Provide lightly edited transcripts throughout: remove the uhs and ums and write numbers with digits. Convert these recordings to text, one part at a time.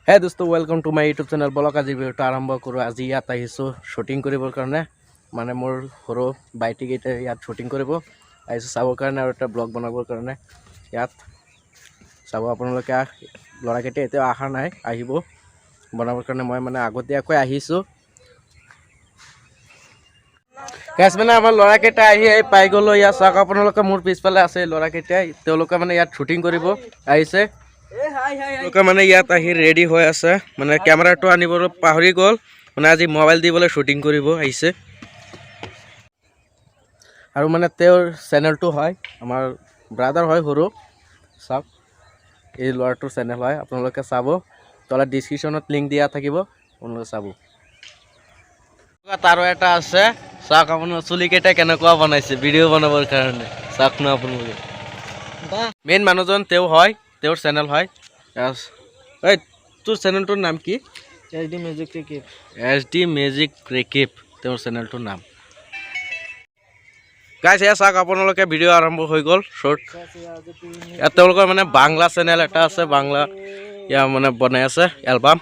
হে দোস্ত welcome to my YouTube channel blog আজি ভিডিওটো আৰম্ভ কৰোঁ। আজি ইয়াত আহিছোঁ শ্বুটিং কৰিবৰ কাৰণে, মানে মোৰ সৰু বাইটিকেইটা ইয়াত শ্বুটিং কৰিব আহিছোঁ চাবৰ কাৰণে আৰু এটা ব্লগ বনাবৰ কাৰণে। ইয়াত চাব আপোনালোকে, ল'ৰাকেইটা এতিয়াও অহা নাই, আহিব বনাবৰ কাৰণে। মই মানে আগতীয়াকৈ আহিছোঁ গাইছ, মানে আমাৰ ল'ৰাকেইটা আহি পাই গ'লোঁ। ইয়াত চাওক আপোনালোকে, মোৰ পিছফালে আছে ল'ৰাকেইটাই, তেওঁলোকে মানে ইয়াত শ্বুটিং কৰিব আহিছে। মানে ইয়াত আহি ৰেডি হৈ আছে, মানে কেমেৰাটো আনিবলৈ পাহৰি গ'ল, মানে আজি মোবাইল দি পেলাই শ্বুটিং কৰিব আহিছে। আৰু মানে তেওঁৰ চেনেলটো হয়, আমাৰ ব্ৰাদাৰ হয় সৰু, চাওক এই ল'ৰাটোৰ চেনেল হয়, আপোনালোকে চাব, তলত ডিছক্ৰিপশ্যনত লিংক দিয়া থাকিব, আপোনালোকে চাব। তাৰো এটা আছে, চাওক আপোনাৰ চুলিকেইটা কেনেকুৱা বনাইছে ভিডিঅ' বনাবৰ কাৰণে, চাওক ন আপোনালোকে। মেইন মানুহজন তেওঁ হয়, তেওঁৰ চেনেল হয়। এই তোৰ চেনেলটোৰ নাম কি? HD মেজিক ক্ৰিকেট তেওঁৰ চেনেলটোৰ নাম। গাইছ এয়া চাওক আপোনালোকে, ভিডিঅ' আৰম্ভ হৈ গ'ল শ্বৰ্ট। ইয়াত তেওঁলোকৰ মানে বাংলা চেনেল এটা আছে, বাংলা ইয়াৰ মানে বনাই আছে এলবাম।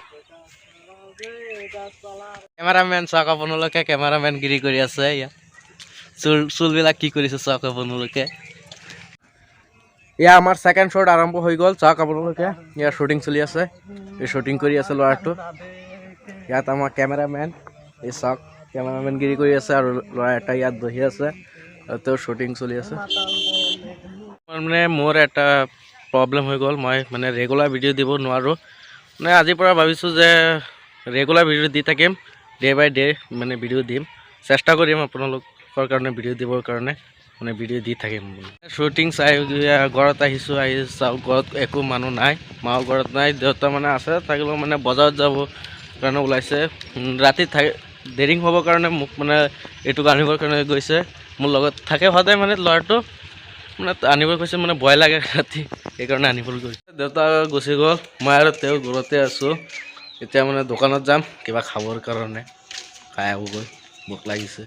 কেমেৰামেন চাওক আপোনালোকে, কেমেৰামেন গিৰি কৰি আছে ইয়াত, চুলবিলাক কি কৰিছে চাওক আপোনালোকে। এয়া আমাৰ ছেকেণ্ড শ্বট আৰম্ভ হৈ গ'ল, চাওক আপোনালোকে, ইয়াৰ শ্বুটিং চলি আছে, এই শ্বুটিং কৰি আছে ল'ৰাটো। ইয়াত আমাৰ কেমেৰামেন, এই চাওক কেমেৰামেন গিৰি কৰি আছে, আৰু ল'ৰা এটা ইয়াত বহি আছে আৰু তেওঁৰ শ্বুটিং চলি আছে। মানে মোৰ এটা প্ৰব্লেম হৈ গ'ল, মই মানে ৰেগুলাৰ ভিডিঅ' দিব নোৱাৰোঁ। মানে আজিৰ পৰা ভাবিছোঁ যে ৰেগুলাৰ ভিডিঅ' দি থাকিম, ডে বাই ডে মানে ভিডিঅ' দিম, চেষ্টা কৰিম আপোনালোকৰ কাৰণে ভিডিঅ' দিবৰ কাৰণে, মানে ভিডিঅ' দি থাকিম। শ্বুটিং চাই ঘৰত আহিছোঁ, আহি চাওক ঘৰত একো মানুহ নাই, মাও ঘৰত নাই, দেউতা মানে আছে থাকিলেও মানে বজাৰত যাব কাৰণে ওলাইছে। ৰাতি দেৰি হ'বৰ কাৰণে মোক মানে এইটোক আনিবৰ কাৰণে গৈছে, মোৰ লগত থাকে সদায় মানে ল'ৰাটো, মানে আনিব গৈছে, মানে ভয় লাগে ৰাতি, সেইকাৰণে আনিবলৈ গৈছে। দেউতা গুচি গ'ল, মই আৰু তেওঁ ঘৰতে আছোঁ। এতিয়া মানে দোকানত যাম কিবা খাবৰ কাৰণে, খাই আহোঁগৈ, ভোক লাগিছে।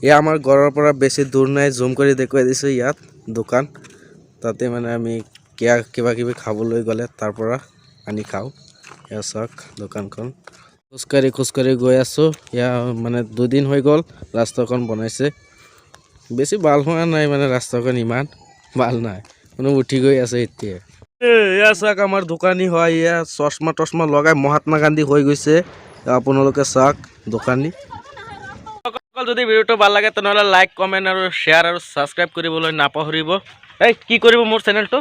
এয়া আমাৰ ঘৰৰ পৰা বেছি দূৰ নাই, জুম কৰি দেখুৱাই দিছোঁ, ইয়াত দোকান, তাতে মানে আমি কিবা কিবি খাবলৈ গ'লে তাৰ পৰা আনি খাওঁ। এয়া চাওক দোকানখন, খোজকাঢ়ি গৈ আছোঁ। এয়া মানে 2 দিন হৈ গ'ল ৰাস্তাখন বনাইছে, বেছি ভাল হোৱা নাই, মানে ৰাস্তাখন ইমান ভাল নাই, মানে উঠি গৈ আছে এতিয়া। এয়া চাওক আমাৰ দোকানী হয়, এয়া চশমা টচমা লগাই মহাত্মা গান্ধী হৈ গৈছে, আপোনালোকে চাওক দোকানী। যদি ভিডিঅ'টো ভাল লাগে তেনেহ'লে লাইক, কমেণ্ট আৰু শ্বেয়াৰ আৰু ছাবস্ক্ৰাইব কৰিবলৈ নাপাহৰিব। এই কি কৰিব মোৰ চেনেলটো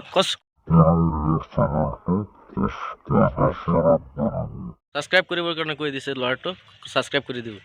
ছাবস্ক্ৰাইব কৰিবৰ কাৰণে কৈ দিছে ল'ৰাটো, ছাবস্ক্ৰাইব কৰি দিব।